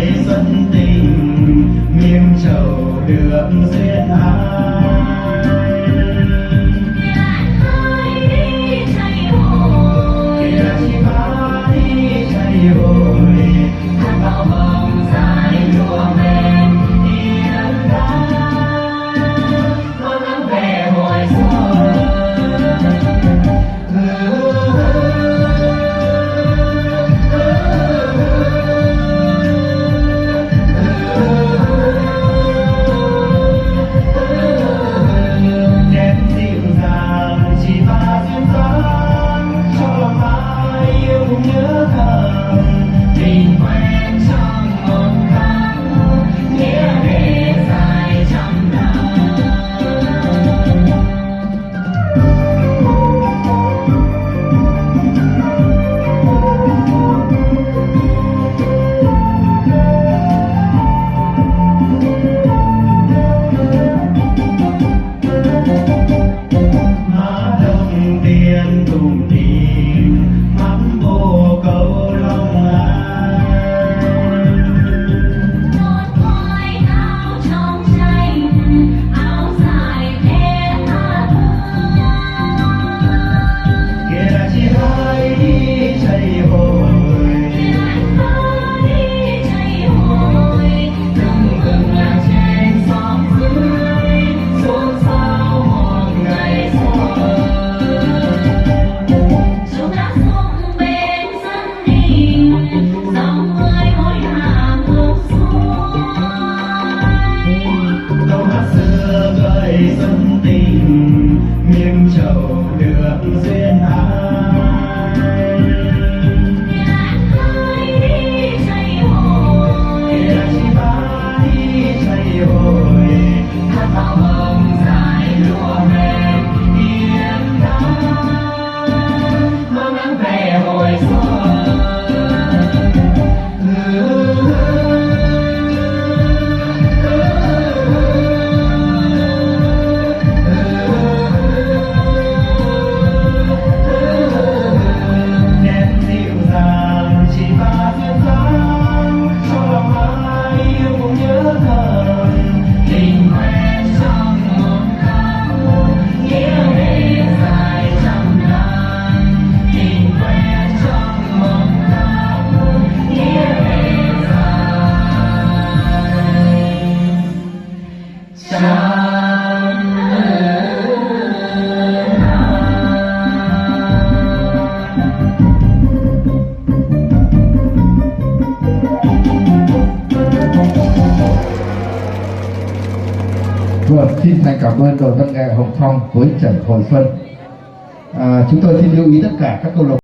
gợi xuân tình miếng trầu được duyên ai. Xuân tình miếng trầu được duyên ai. Chạy hồi chạy hồi hát bao hồng dài lúa mềm yên đắng mang nắng về hồi xuân. Vâng, xin thành cảm ơn đội văn nghệ Hồng Phong với Trần Hồi Xuân. Chúng tôi xin lưu ý tất cả các câu lạc